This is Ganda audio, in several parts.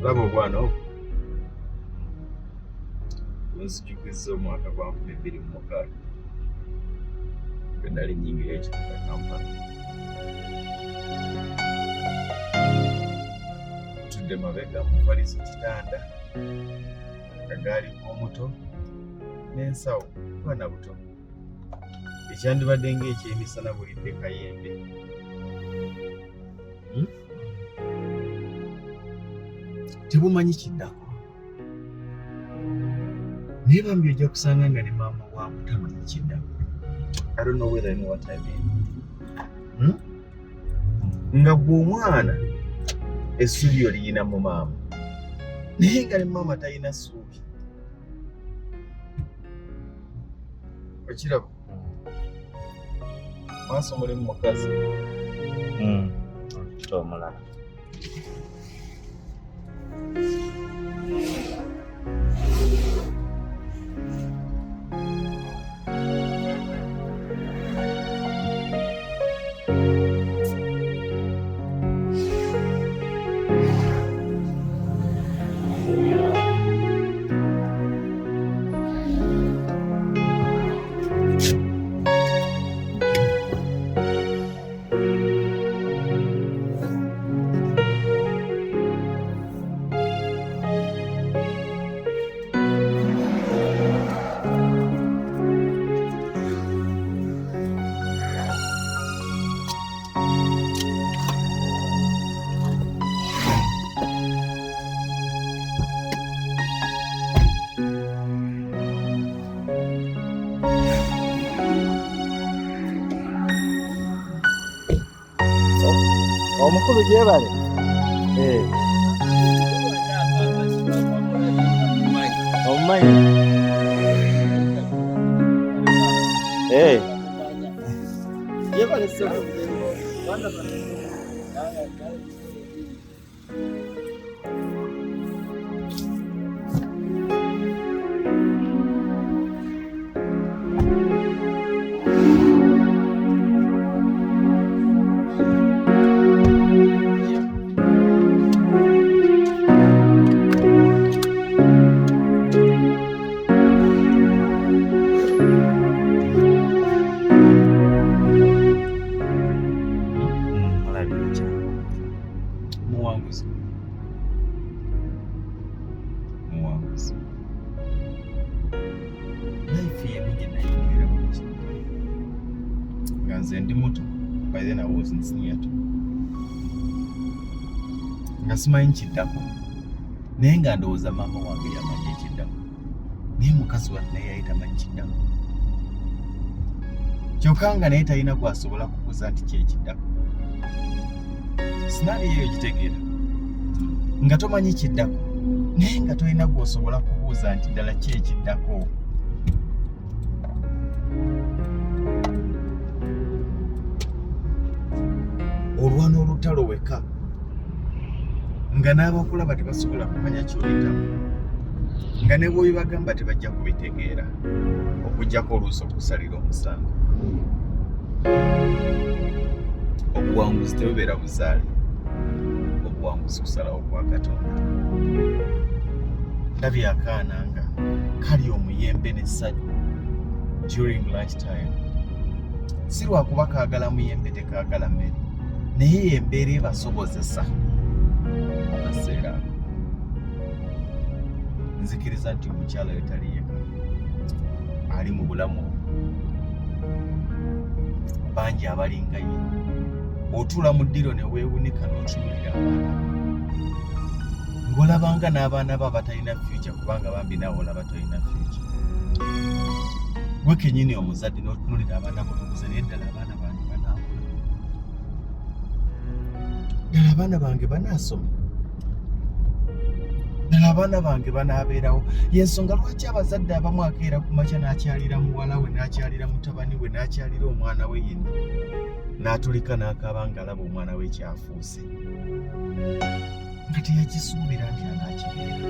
laba obwana obwo bunzijukizza omwaka gwa 2026 bwe nali nnyingira ekibuga Kampala. Ntudde mabega muvaliza kitanda akagaali omuto n'ensawo bwana buto ekyandibadde ng'ekyemisana bulidde kayembe. Tebumanyi kiddako naye bambi ojja kusanga nga ne maama waamu tamanyi kiddako. I don't know whether you know what I mean. Nga gwe omwana essuubi oliyina mu maama naye nga ne maama talina ssuubi. Okiraba maaso mulimu mukazi omulala. Omukulu gyebale. Omumanyi. Gyebale sebo. Nze ndi muto, by then I was in senior two. Nga simanyi kiddako naye nga ndowooza maama wange yamanyi ekiddako naye mukazi wange naye yali tamanyi kiddako kyokka nga naye talina gwasobola kubuuza nti kyekiddako. Sinaali eyo gitegeera nga tomanyi kiddako naye nga tolina gwosobola kubuuza nti ddala kyekiddako. Olwana olutalo weka nga n'abakulaba tebasobola kumanya ky'oyitamu nga ne bw'obibagamba tebajja kubitegeera okuggyako oluusi okusalira omusango. Obuwanguzi tebubeera buzaale, obuwanguzi kusalawo kwa Katonda. Ndabye akaana nga kali omuyembe n'essanyu during lunch time. Si lwakuba kaagala muyembe tekaagala mmere naye embeera ebasobozesa mu kaseera ako. Nzikiriza nti omukyala oyo tali yeka, ali mu bulamu bangi abalinga ye. Otuula mu ddiro ne weewunika n'otunuulira abaana ng'olabanga n'abaana bo abatalina future kubanga bambi naawe olaba tolina future. Gwe kennyini omuzadde n'otunuulira abaana bo n'obuze naye ddala abaana bange banaakula, ddala abaana bange banaasoma, ddala abaana bange banaabeerawo. Y'ensonga lwaki abazadde abamu akeera ku makya n'akyalira muwala we n'akyalira mutabani we n'akyalira omwana we yenna n'atulika n'akaaba ng'alaba omwana we kyafuuse nga teyakisuubira nti anaakibeera.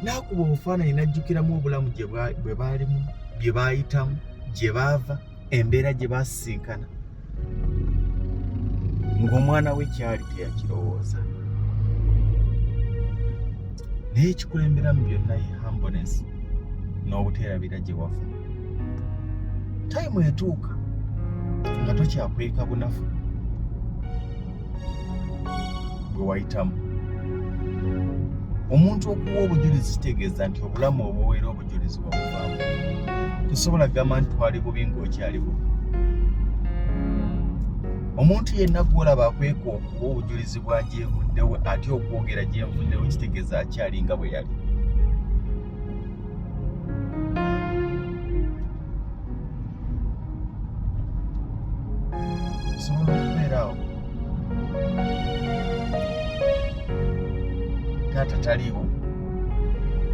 N'akuba obufaananyi n'ajjukiramu obulamu bwe baalimu, bye baayitamu, gye baava, embeera gye baasisinkana, ng'omwana we kyali teyakirowooza. naye ekikulemberamu byonna ye humbleness n'obuteerabira gye wafuna. Tayimu etuuka nga tokyakweka bunafu bwe wayitamu. Omuntu okuwa obujulizi kitegeeza nti obulamu obuweera obujulizi wabuvaamu. Tosobola kugamba nti twali bubi ng'okyali bubi. Omuntu yenna gw'olaba akweka okuwa obujulizi bwa gyevuddewo ate okwogera gyenvuddewo kitegeeza akyali nga bwe yali. Osobola okubeerawo taata taliiwo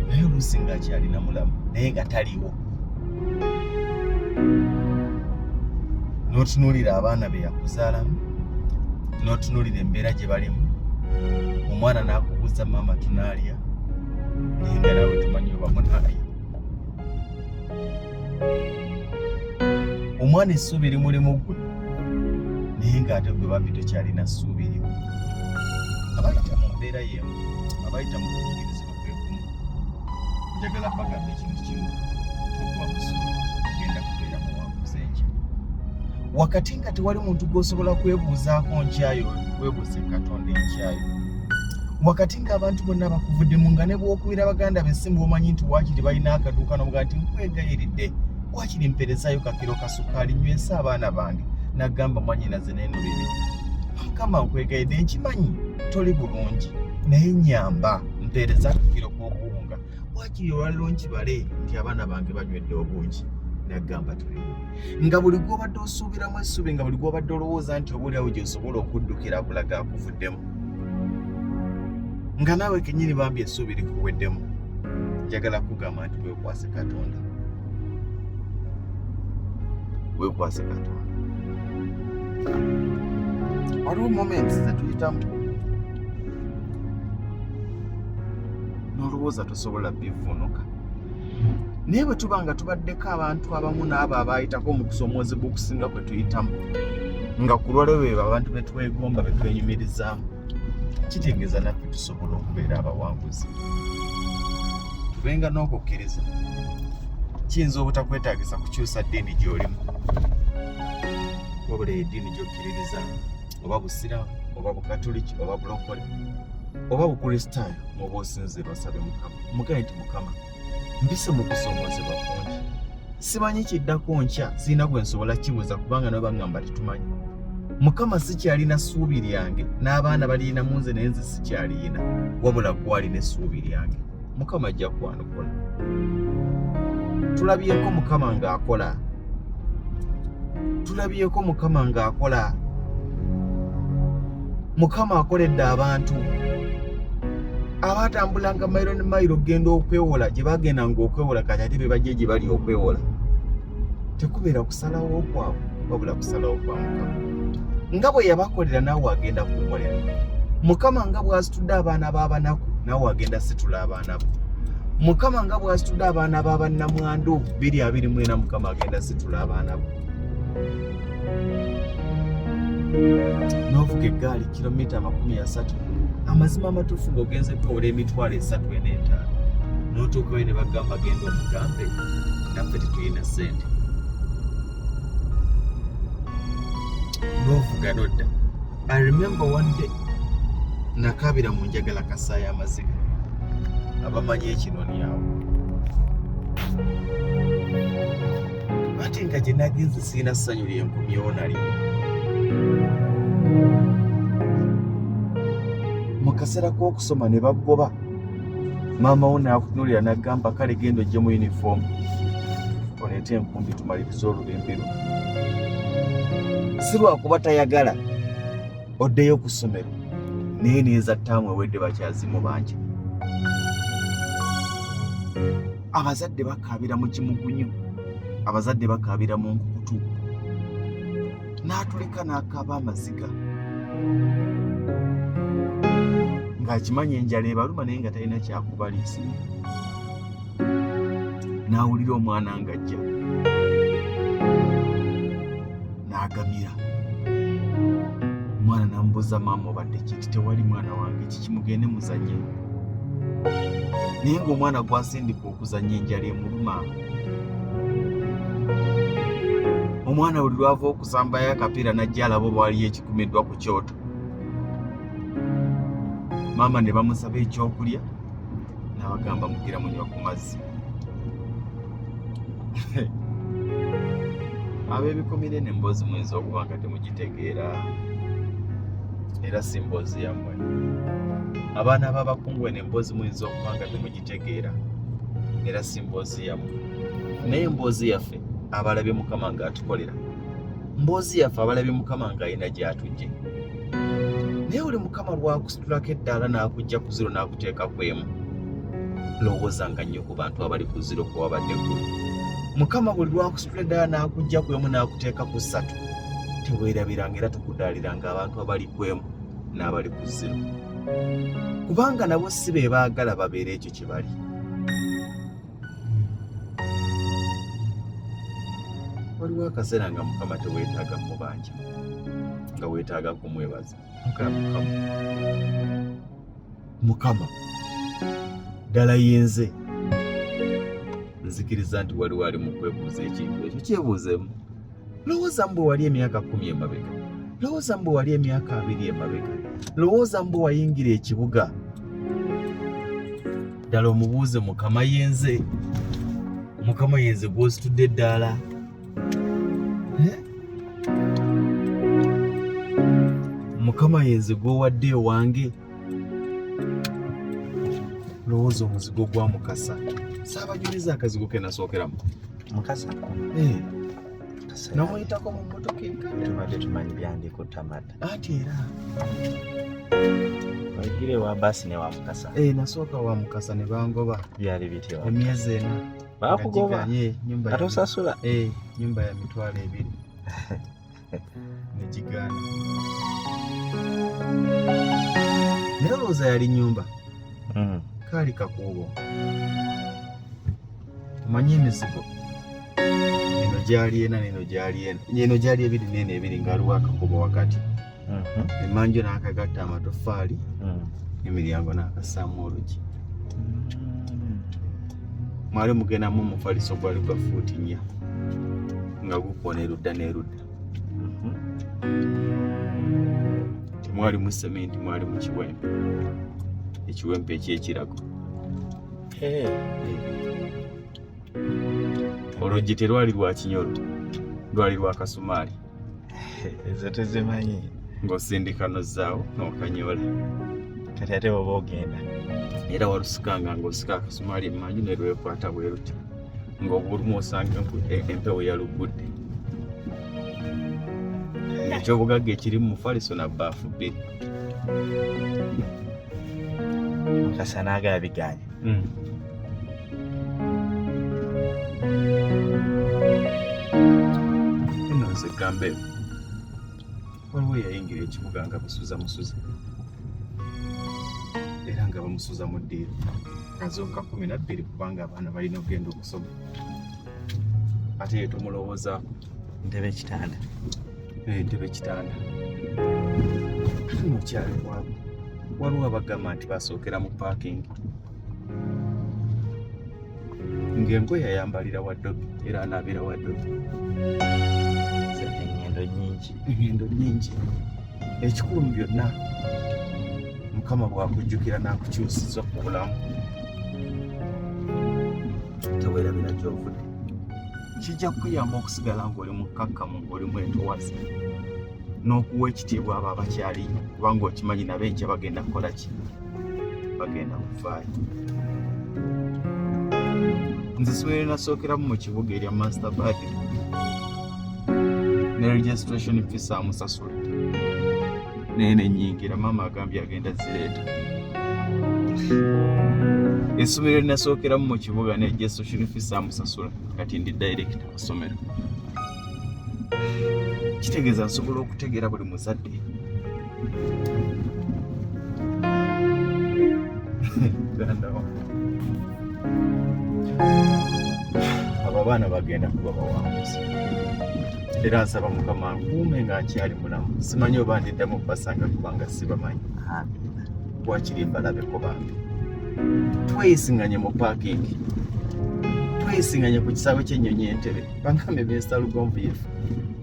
naye oluusi ng'akyalina mulamu naye nga taliiwo. N'otunuulira abaana be yakuzaalamu, n'otunuulira embeera gye balimu. Omwana n'akubuuza maama tunaalya naye nga naawe tumanyi oba munaalya. Omwana essuubi limulimu ggwe naye ng'ate gwe bambi tokyalina ssuubi limu. Abayita mu mbeera y'emu, abayita mu kuyigirizibwa kwekumu, njagala bagamba ekintu kimu, tokuba musuubi ogenda kubeera muwanguzi enkya. Wakati nga tewali muntu gw'osobola kwebuuzaako nkyayo, weebuuze Katonda enkyayo. Wakati ng'abantu bonna bakuvuddemu nga ne bw'okubira baganda be simba omanyi nti waakiri balina akaduuka n'omugaa nti nkwegayiridde waakiri mperezayo kakiro ka ssukaali nywesa abaana bange. N'agamba mwannyinaze n'eno bibi. Mukama nkwegayiridde nkimanyi toli bulungi naye nnyamba mpeereza akakiro k'obuwunga. Waakiri olwaliro nkibale nti abaana bange banywedde obungi. N'agamba toli nga buli gw'obadde osuubiramu essuubi, nga buli gw'obadde olowooza nti obuulirawo gy'osobola okuddukira akulaga akuvuddemu, nga naawe kennyini bambi essuubi likuweddemu. Njagala kugamba nti weekwase Katonda, weekwase Katonda. Waliwo moments ze tuyitamu n'olowooza tosobola bivuunuka, naye bwe tuba nga tubaddeko abantu abamu n'abo abaayitako mu kusomoozebwa okusinga kwe tuyitamu, nga ku lwalwebeeba abantu be twegomba be twenyumirizaamu, kitegeeza naffe tusobola okubeera abawanguzi. Tubenga n'okukkiriza. Kiyinza obutakwetaagisa kukyusa ddiini gy'olimu, wabula eddiini gy'okkiririza, oba busiraamu oba bukatoliki oba bulokole oba bukristaayo, muba osinzirwa osabe Mukama. Mugaye nti Mukama mbise mu kusomoozebwa kungi, simanyi kiddako nkya, sirina gwe nsobola kibuuza kubanga nabo baŋŋamba tetumanyi. Mukama sikyalina ssuubi lyange n'abaana balina mu nze naye nze sikyalina, wabula gwalina essuubi lyange. Mukama ajja kwanukula. Tulabyeko Mukama ng'akola, tulabyeko Mukama ng'akola. Mukama akoledde abantu abatambulanga mayiro ne mayiro genda okwewola gye bagendanga okwewola kati ate be bajje gye bali okwewola. Tekubeera kusalawo kwabwe wabula kusalawo kwa Mukama. Nga bwe yabakolera naawe agenda kukolera. Mukama nga bw'asitudde abaana b'abanaku naawe agenda situla abaana bo. Mukama nga bw'asitudde abaana b'abannamwandu 224 Mukama agenda situla abaana bo. N'ovuga eggaali kilomita 30 amazima amatuufu ng'ogenze kwewola emitwalo 35 n'otuukayo ne bagamba genda omugambe naffe tetulina ssente. N'ovuga nodda. I remember one day nakabira mu njagala kasaayi amaziga, abamanyi ekinoni awo. Ate nga gye nagenze sirina ssanyu lyenkumyewo nali. Mu kaseera k'okusoma ne bagoba, maama wo n'akutunuulira n'agamba kale genda ojje mu yunifoomu oleete enkumbi tumalirize olubembe luno. Si lwakuba tayagala oddeyo ku ssomero, naye neeza ttaamu ewedde bakyazimu bangi. Abazadde bakaabira mu kimugunyu, abazadde bakaabira mu nkukutu, n'atuleka n'akaaba amaziga ng'akimanyi enjala ebaluma naye nga talina kyakubaliisibwa. N'awulira omwana ng'ajja n'agamira. Omwana n'amubuuza maama obadde kiti, tewali mwana wange, kiki mugende muzanye. naye ng'omwana gwasindika okuzannya enjala emuluma. Omwana buli lwava okusambayo akapiira najja alaba bwaliyo ekikumiddwa ku kyoto. Maama ne bamusaba ekyokulya n'abagamba mugira munywa ku mazzi. Ab'ebikomire n'emboozi muyinza okuba nga temugitegeera, era si mboozi yammwe. Abaana b'abakungu n'emboozi muyinza okuba nga temugitegeera, era si mboozi yammwe. Naye emboozi yaffe abalabye Mukama ng'atukolera, mboozi yaffe abalabye Mukama ng'alina gy'atujje. Naye oli Mukama lwakusitulako eddaala n'akujja ku ziro n'akuteeka ku emu, lowoozanga nnyo ku bantu abali ku ziro kwe wabadde ggulu. Mukama buli lwakusitula eddaala n'akujja ku emu n'akuteeka ku ssatu, teweerabiranga era tokudaaliranga abantu abali ku emu n'abali ku ziro, kubanga nabo si be baagala babeere ekyo kye bali. Waliwo akaseera nga Mukama teweetaaga mubanja, nga weetaaga kumwebaza. Mukama ddala yenze nzikiriza nti waliwo ali mu kwebuuza ekintu ekyo. Kyebuuzeemu. Lowooza mbwe wali emyaka 10 emabega, lowooza mbwe wali emyaka 2 emabega, lowooza mbwe wayingira ekibuga. Ddala omubuuze Mukama yenze, Mukama yenze gw'ositudde eddaala. Mukama yenze gw'owadde wange. Lowooza omuzigo gwa Mukasa. Saabajuliza akazigo ke nasookeramu. Mukasa. Namuyitako mu mmotoka enkadde. Tubadde tumanyi byandiko tamata. Ate era wayigire wa basi ne wa Mukasa. Nasooka wa Mukasa ne bangoba. Byali bitya? Emyezi 4. Baakugoba? Nyumba. Ate osasula? nyumba ya mitwalo ebiri. Nejigaana. Naye olowooza yali nyumba. Kaali kakuubo. Omanyi emizigo? Eno gyali ena n'eno gyali ena. Eno gyali ebiri n'eno ebiri nga waliwo akakuubo wakati. Emmanju n'akagatta amatoffaali, emiryango n'akassaamu olugi. Mwali mugendamu omufaliso gwali gwa fuuti 4 nga gukoona erudda n'erudda. Temwali mu sementi, mwali mu kiwempe, ekiwempe eky'ekirago. Oluggi terwali lwa kinyolo, lwali lwa kasumaali. Ezo tezimanyi. Ng'osindika n'ozzaawo n'okanyoola. Kati ate oba ogenda. Era walusikanga ng'osika akasumaali emmanju ne lwekwata bwe luti, ng'obulumu osanga empewo yalugudde. Ekyobugagga ekiri mu mufaliso na bbaafu 2. Mukasa n'agala biganye. Eno nze gambe waliwo yayingira ekibuga nga busuza musuza, era nga bamusuza mu ddiiro azonka 12 kubanga abaana balina okugenda okusoma. Ate ye tomulowoozaako. Ntebe kitanda. Ntebe kitanda. Mukyali waabwe waliwo abagamba nti basookera mu paakingi ng'engoye yayambalira waddobi era anaabira waddobi. Engendo nnyingi. Ekikulu mu byonna Mukama bw'akujjukira n'akukyusiza ku bulamu, teweerabira gy'ovudde. Kijja kukuyamba okusigala ng'oli mukkakkamu, ng'oli mwetowaze, n'okuwa ekitiibwa abo abakyaliyo, kubanga okimanyi nabo enkya bagenda kukola ki? Bagenda kuvaayo. Nze sibeere nasookeramu mu kibuga erya Master Badi ne registration fee saamusasula, naye ne nnyingira. Maama agambye agenda zireeta. Essomero lye nasookeramu mu kibuga ne registration fee saamusasula, kati ndi director wa ssomero. Kitegeeza nsobola okutegeera buli muzadde abo abaana bagenda kuba bawanguzi, era nsaba Mukama ankuume nga nkyali mulamu. Simanyi oba ndiddamu kubasanga kubanga sibamanyi. Wakiri mbalabeko bambi. tweyisinganye mu parking, tweyisinganye ku kisaawe ky'ennyonyi Entebbe, bangambe Mr. Lugomvu yefu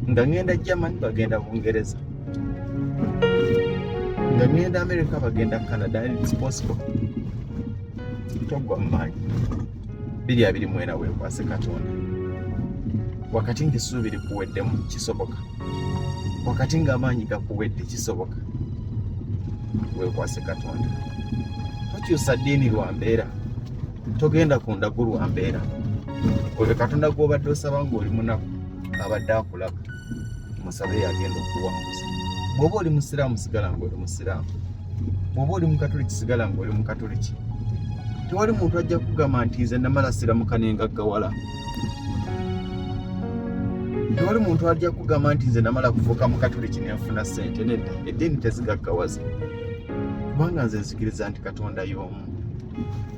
nga ngenda Germany bagenda Bungereza, nga ngenda America bagenda Canada, and it's possible. Togwa mu maanyi 2024 weekwase Katonda. Wakati ng'essuubi likuweddemu kisoboka, wakati ng'amaanyi gakuwedde kisoboka, weekwase Katonda. Tokyusa ddiini lwa mbeera, togenda ku ndagu lwa mbeera. Oyo Katonda gw'obadde osaba ng'oli munaku abadde akulaba, musabe yagenda okuwanguza. Bw'oba oli musiraamu sigala ng'oli musiraamu, bw'oba oli mukatoliki sigala ng'oli mukatoliki. Tewali muntu ajja kugamba nti nze namala siramuka nengaggawala. Tewali muntu ajja kugamba nti nze namala kufuuka mukatoliki nenfuna ssente. Nedda, eddiini tezigaggawaza, kubanga nze nzikiriza nti Katonda y'omu.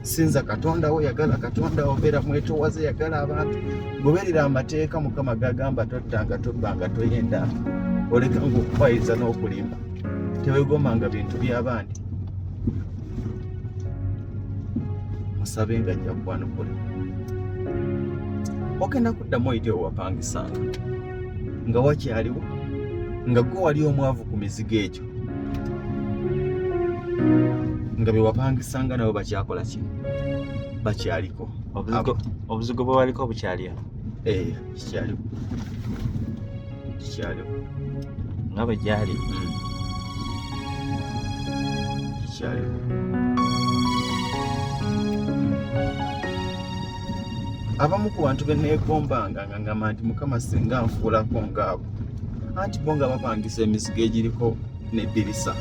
Sinza Katonda wo, yagala Katonda wo, beera mwetowaze, yagala abantu. Goberera amateeka Mukama gagamba tottanga, tobbanga, toyenda, olekanga okukwayiriza n'okulimba, teweegomanga bintu by'abandi. Musabe nga ajja kwanukula. Ogenda kuddamu oyite wewapangisanga nga wakyaliwo, nga gwe wali omwavu ku mizigo egyo, nga bye wapangisanga nabo bakyakola ki? Bakyaliko. Obuzigo bwe waliko bukyaliyo? Kikyaliwo. Kikyaliwo. Nga bwe gyali? Kikyaliwo. Abamu ku bantu be neegombanga nga ngamba nti Mukama singa nfuulako ngaabo, anti bo nga bapangisa emizigo egiriko n'eddirisa.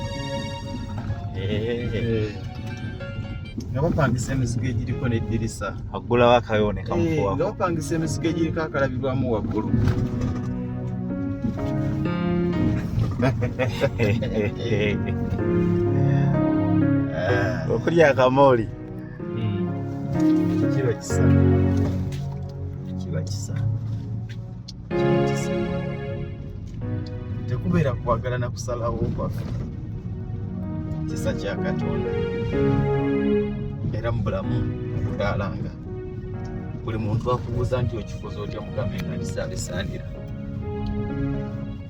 Nga bapangisa emizigo egiriko n'eddirisa. Aggulawo akayone kamufuwako. Nga bapangisa emizigo egiriko akalabirwamu waggulu. Okulya akamooli. Kiba kisa. Kiba kisa. Tekubeera kwagala na kusalawo kwaffe. Kisa kya Katonda. Era mu bulamu budaalanga. Buli muntu akubuuza nti okifuza otya Mukama nga ndisabisaanira.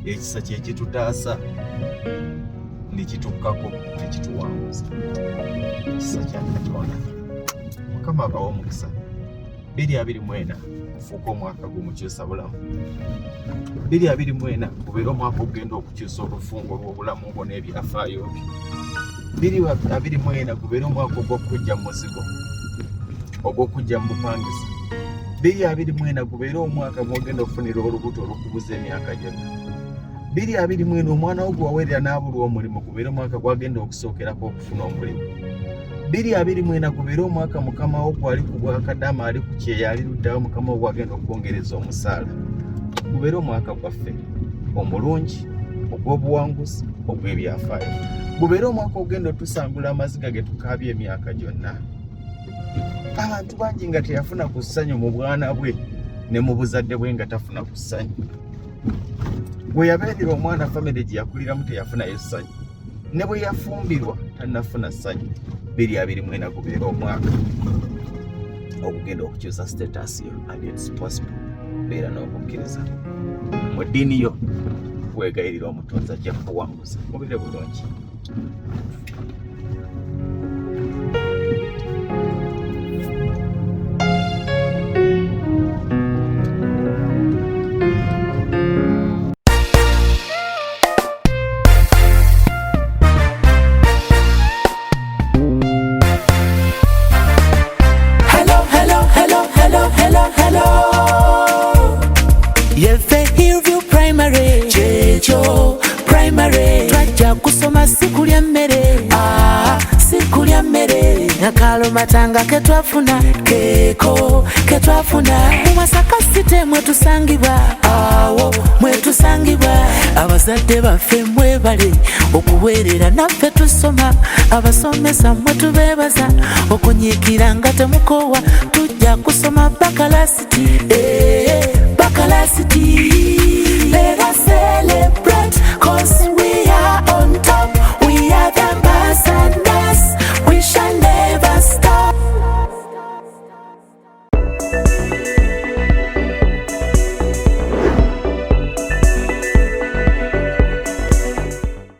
Ekisa kye kitutaasa ne kitukkako ne kituwanguza. Kisa kya Katonda. Mukama abawa omukisa. 2024 kufuuka omwaka gw'omukyusa bulamu. 2024 gubeera omwaka ogenda okukyusa obufungo bw'obulamu bwo n'ebyafaayo byo. 2024 gubeera omwaka ogw'okujja mu muzigo, ogw'okujja mu bupangisa. 2024 gubeera omwaka gw'ogenda okufunira olubuto olukubuza emyaka gyonna. 2024 omwana wo gwaweerera n'abulwa omulimu gubeera omwaka gwagenda okusookerako okufuna omulimu. 2024 gubeera omwaka Mukama wo gwali ku bwakadama ali ku kyeya ali luddawo, Mukama wo gwagenda okwongereza omusaala. Gubeera omwaka gwaffe omulungi, ogw'obuwanguzi, ogw'ebyafaayo. Gubeera omwaka ogenda otusangula amaziga ge tukaabye emyaka gyonna. Abantu bangi nga teyafuna ku ssanyu mu bwana bwe ne mu buzadde bwe nga tafuna ku ssanyu. Bwe yabeerera omwana famire gye yakuliramu teyafunayo ssanyu, ne bwe yafumbirwa tannafuna ssanyu. 2024 gubeera omwaka ogugenda okukyusa status yo, and it's possible. Beera n'okukkiriza mu ddiini yo, weegayirira omutonzi ajja kukuwanguza. Mubeere bulungi. Matanga ketwafuna keko ketwafuna Masaka site mwetusangibwa awo mwetusangibwa abazadde baffe mwebale okuweerera naffe tusoma abasomesa mwetubeebaza okunyiikira nga temukowa tujja kusoma bakalasiti bakalasiti. Let us celebrate.